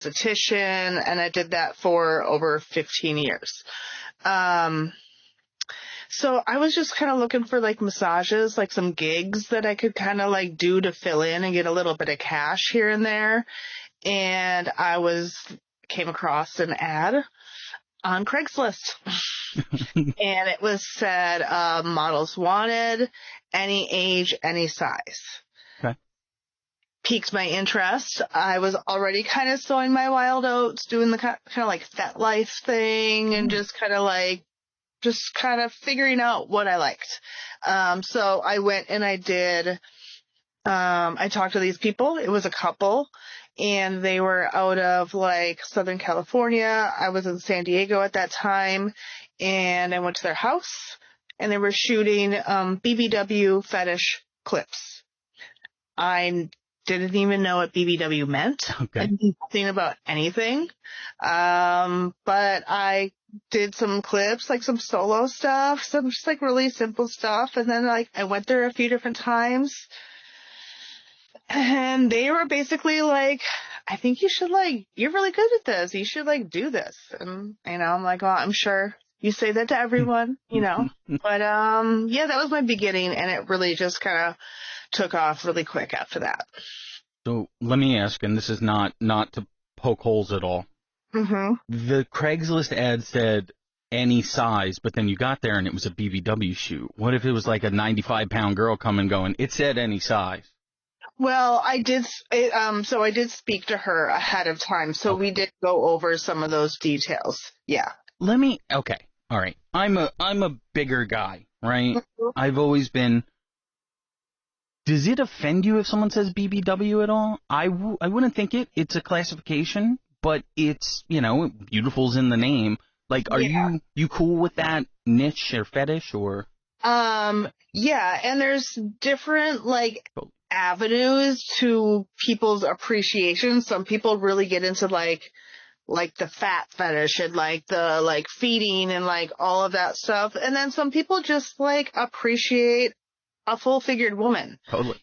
esthetician, and I did that for over 15 years. So I was just kind of looking for like massages, like some gigs that I could kind of like do to fill in and get a little bit of cash here and there. And came across an ad on Craigslist. And it was said, models wanted, any age, any size. Okay. Piqued my interest. I was already kind of sowing my wild oats, doing the kind of like Fet Life thing, and just kind of figuring out what I liked. So I went and I did, I talked to these people. It was a couple, and they were out of like Southern California. I was in San Diego at that time, and I went to their house, and they were shooting BBW fetish clips. I didn't even know what BBW meant. Okay. I didn't think about anything. But I did some clips, like some solo stuff, some just like really simple stuff. And then like I went there a few different times, and they were basically like, I think you should like, you're really good at this. You should like do this. And, I'm like, well, I'm sure you say that to everyone, but, yeah, that was my beginning, and it really just kind of took off really quick after that. So let me ask, and this is not to poke holes at all. Mm-hmm. The Craigslist ad said any size, but then you got there and it was a BBW shoot. What if it was like a 95-pound girl coming going, it said any size? Well, I did speak to her ahead of time, so we did go over some of those details. Yeah. Okay. All right. I'm a bigger guy, right? Mm-hmm. I've always been. Does it offend you if someone says BBW at all? I wouldn't think it. It's a classification, but it's, beautiful's in the name. Like, are you cool with that niche or fetish or? Yeah, and there's different, like, avenues to people's appreciation. Some people really get into, like the fat fetish and, like, the, like, feeding and, like, all of that stuff. And then some people just, like, appreciate a full-figured woman. Totally.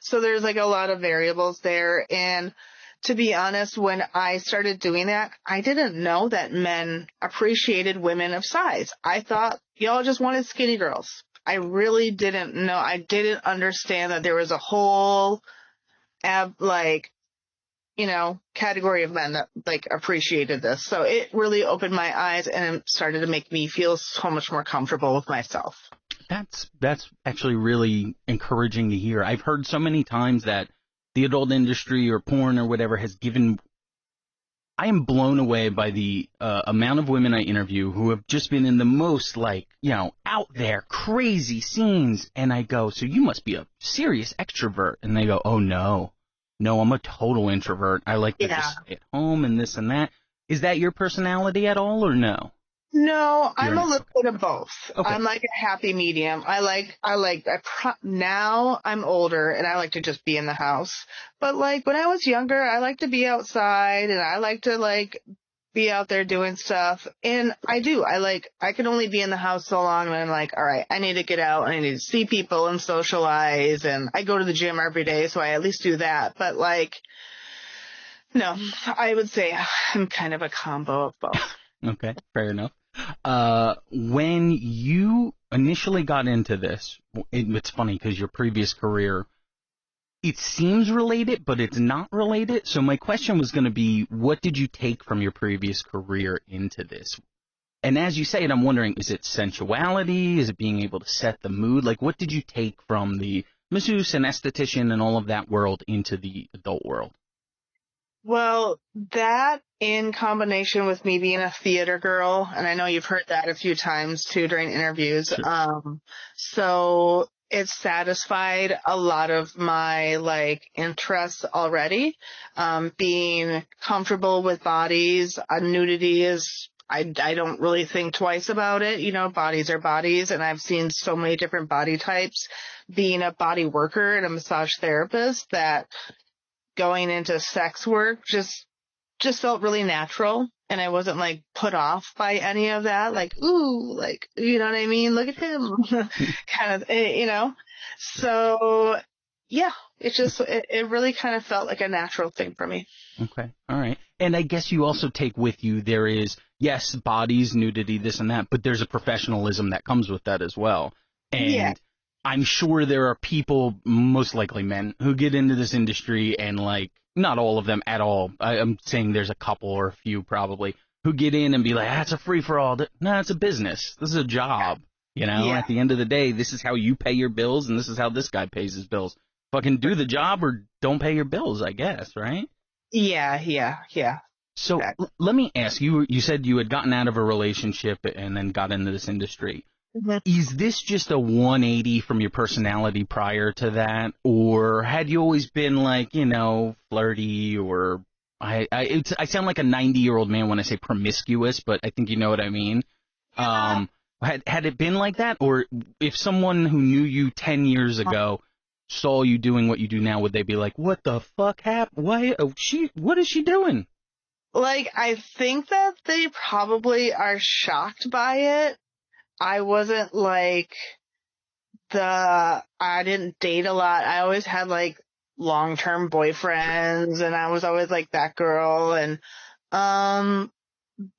So there's like a lot of variables there. And to be honest, when I started doing that, I didn't know that men appreciated women of size. I thought y'all just wanted skinny girls. I really didn't know. I didn't understand that there was a whole category of men that like appreciated this. So it really opened my eyes, and it started to make me feel so much more comfortable with myself. That's actually really encouraging to hear. I've heard so many times that the adult industry or porn or whatever has given. I am blown away by the amount of women I interview who have just been in the most out there crazy scenes, and I go, so you must be a serious extrovert, and they go, oh no, I'm a total introvert. I like to just stay at home and this and that. Is that your personality at all or no? No, I'm a little bit of both. Okay. I'm like a happy medium. Now I'm older and I like to just be in the house. But like when I was younger, I like to be outside and I like to like be out there doing stuff. And I can only be in the house so long, and I'm like, all right, I need to get out and I need to see people and socialize. And I go to the gym every day, so I at least do that. But like, no, I would say I'm kind of a combo of both. Okay, fair enough. When you initially got into this, it's funny because your previous career, it seems related, but it's not related. So my question was going to be, what did you take from your previous career into this? And as you say it, I'm wondering, is it sensuality? Is it being able to set the mood? Like, what did you take from the masseuse and esthetician and all of that world into the adult world? Well, that in combination with me being a theater girl, and I know you've heard that a few times too during interviews, sure. So it satisfied a lot of my like interests already. Being comfortable with bodies, nudity is, I don't really think twice about it. Bodies are bodies, and I've seen so many different body types. Being a body worker and a massage therapist, that going into sex work just felt really natural, and I wasn't like put off by any of that. Like, ooh, like, you know what I mean? Look at him kind of, So yeah, it really kind of felt like a natural thing for me. Okay. All right. And I guess you also take with you there is, yes, bodies, nudity, this and that, but there's a professionalism that comes with that as well. Yeah, And I'm sure there are people, most likely men, who get into this industry and like, not all of them at all. I'm saying there's a couple or a few probably who get in and be like, it's a free for all. No, it's a business. This is a job. You know, yeah, at the end of the day, this is how you pay your bills and this is how this guy pays his bills. Fucking do the job or don't pay your bills, I guess, right? yeah. So Exactly. let me ask you, you said you had gotten out of a relationship and then got into this industry. Mhm. Is this just a 180 from your personality prior to that? Or had you always been like, you know, flirty or I sound like a 90-year-old man when I say promiscuous, but I think you know what I mean. Yeah. Um, had it been like that? Or if someone who knew you 10 years ago saw you doing what you do now, would they be like, what the fuck happened? Why, what is she doing? Like, I think that they probably are shocked by it. I wasn't like I didn't date a lot. I always had like long-term boyfriends and I was always like that girl um,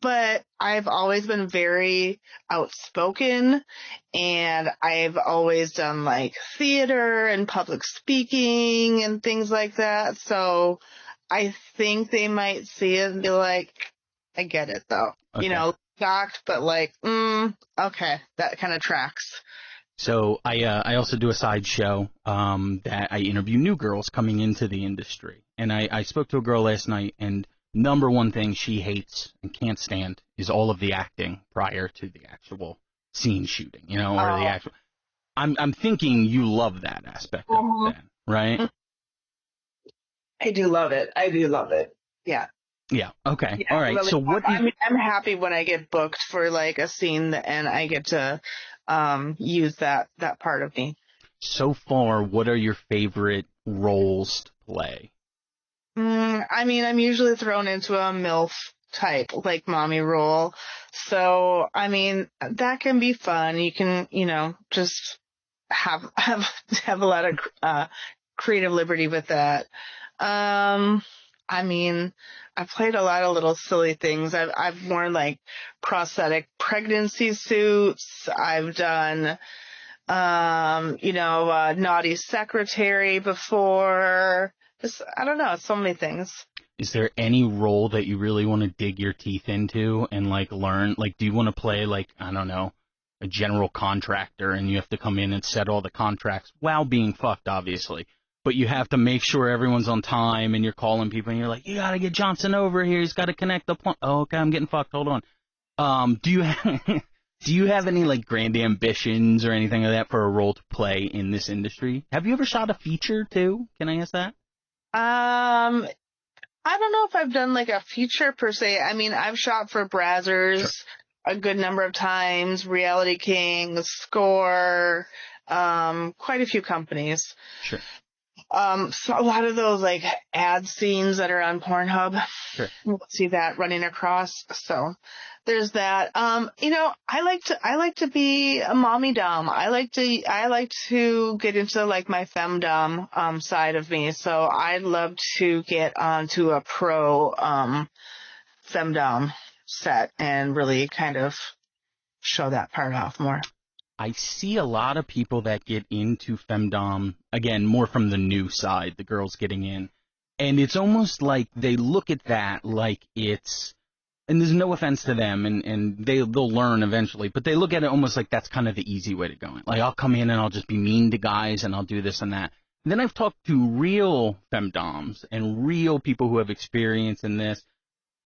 but I've always been very outspoken and I've always done like theater and public speaking and things like that. So I think they might see it and be like, I get it though. Okay. Shocked, but like, okay, that kind of tracks. So I also do a side show that I interview new girls coming into the industry. And I spoke to a girl last night, and number one thing she hates and can't stand is all of the acting prior to the actual scene shooting, you know, or the Oh, actual. I'm thinking you love that aspect of it mhm. then, right? I do love it. I do love it. Yeah. Yeah. Okay. Yeah, All right. really. So what I is mean, I'm happy when I get booked for like a scene and I get to use that part of me. so far? What are your favorite roles to play? I mean, I'm usually thrown into a MILF type, like mommy role. So, I mean, that can be fun. You can, just have a lot of creative liberty with that. Um, I mean, I've played a lot of little silly things. I've worn like prosthetic pregnancy suits. I've done naughty secretary before. Just, I don't know, so many things. Is there any role that you really want to dig your teeth into and like learn? Like, do you want to play like, I don't know, a general contractor and you have to come in and set all the contracts while being fucked, obviously. But you have to make sure everyone's on time and you're calling people and you're like, you gotta get Johnson over here. He's got to connect the plumb. Oh, okay, I'm getting fucked. Hold on. Do you do you have any like grand ambitions or anything like that for a role to play in this industry? Have you ever shot a feature too? Can I ask that? Um, I don't know if I've done like a feature per se. I mean, I've shot for Sure. Brazzers a good number of times, Reality Kings, Score, quite a few companies. Sure. So a lot of those like ad scenes that are on Pornhub, Sure. we'll see that running across. So there's that. I like to be a mommy dom. I like to get into like my femdom side of me. So I'd love to get onto a pro femdom set and really kind of show that part off more. I see a lot of people that get into femdom, again, more from the new side, the girls getting in. And it's almost like they look at that like it's, and there's no offense to them, and they'll learn eventually, but they look at it almost like that's kind of the easy way to go in. Like, I'll come in and I'll just be mean to guys and I'll do this and that. And then I've talked to real femdoms and real people who have experience in this,